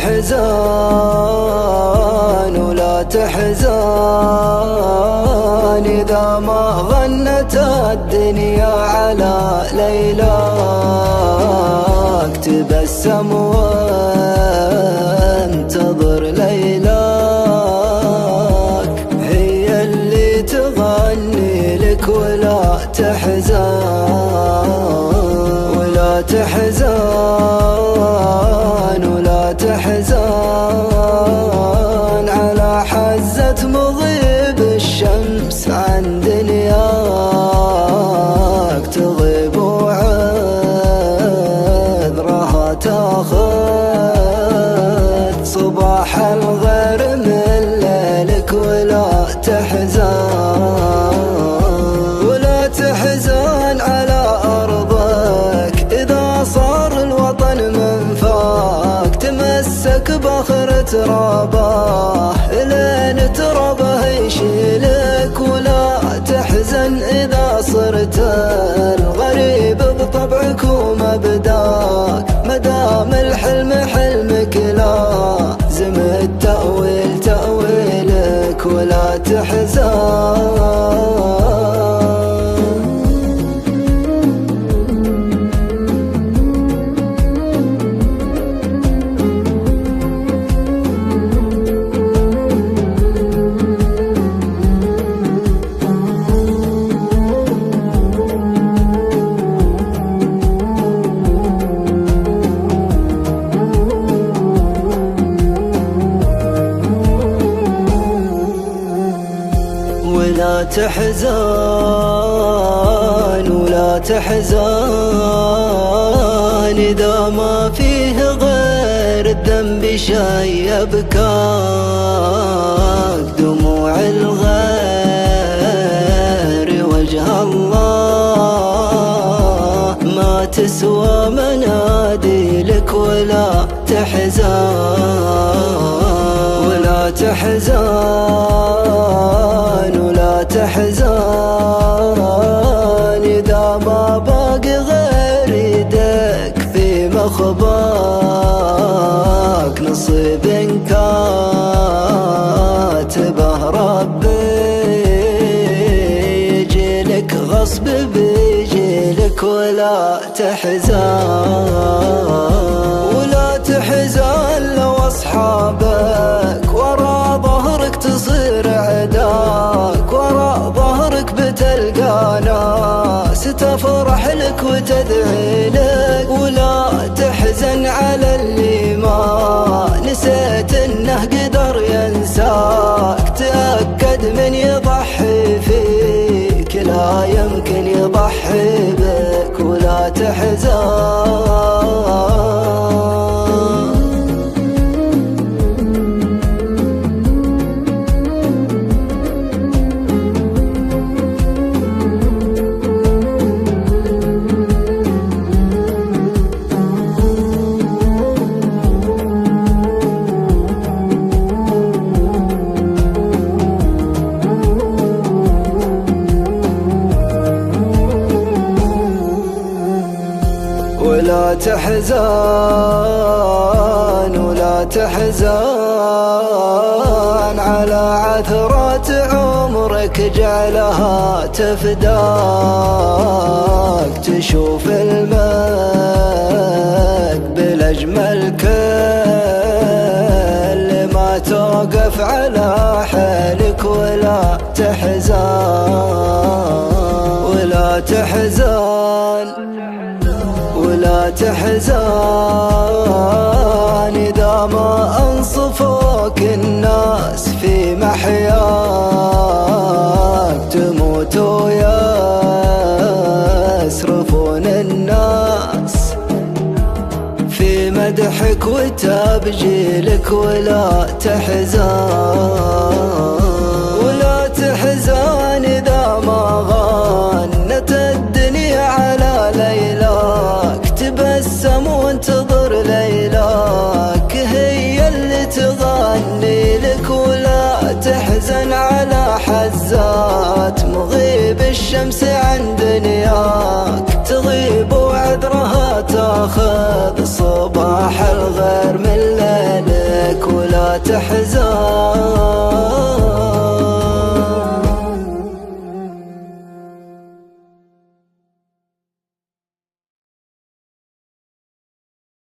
تحزن ولا تحزن إذا ما غنت الدنيا على ليلاك. تبسم وانتظر ليلاك، هي اللي تغني لك. ولا تحزن ولا تحزن ولا تحزن على حزة مغيب الشمس عن دنياك. تغيب وعذرها تاخذ صباح الغير من ليلك. ولا تحزن ولا تحزن على أرضك إذا صار الوطن منفاك. تمسك بآخر ترابه لين ترابه يشيلك. ولا تحزن إذا صرت الغريب بطبعك ومبداك. مدام الحلم حلمك لازم التأويل تأويلك. ولا تحزن ولا تحزن ولا تحزن إذا ما فيه غير الذنب شي يبكاك. دموع الغير وجه الله ما تسوى مناديلك. ولا تحزن ولا تحزن ولا تحزن إذا ما باقي غير يدك في مخباك. نصيب كاتبه ربي يجيلك غصب بيجيلك. ولا تحزن ولا تحزن لو أصحابك ورا ظهرك تصير عداك. ورا ظهرك بتلقى ناس تفرح لك وتدعي لك. ولا تحزن على اللي ما نسيت انه قدر ينساك. تأكد من يضحي فيك لا يمكن يضحي بك. ولا تحزن ولا تحزن ولا تحزن على عثرات عمرك جعلها تفداك. تشوف المجد بالأجمل كل ما توقف على حالك. ولا تحزن ولا تحزن ولا تحزن إذا ما أنصفوك الناس في محياك. تموت ويسرفون الناس في مدحك. وتبجيلك ولا تحزن، ولا تحزن إذا ما غنت الدنيا على ليلاك. تبسم وانتظر ليلاك هي اللي تغني لك، ولا تحزن على حزات مغيب الشمس عن دنياك. تغيب وعذرها تاخذ صباح الغير من ليلك، ولا تحزن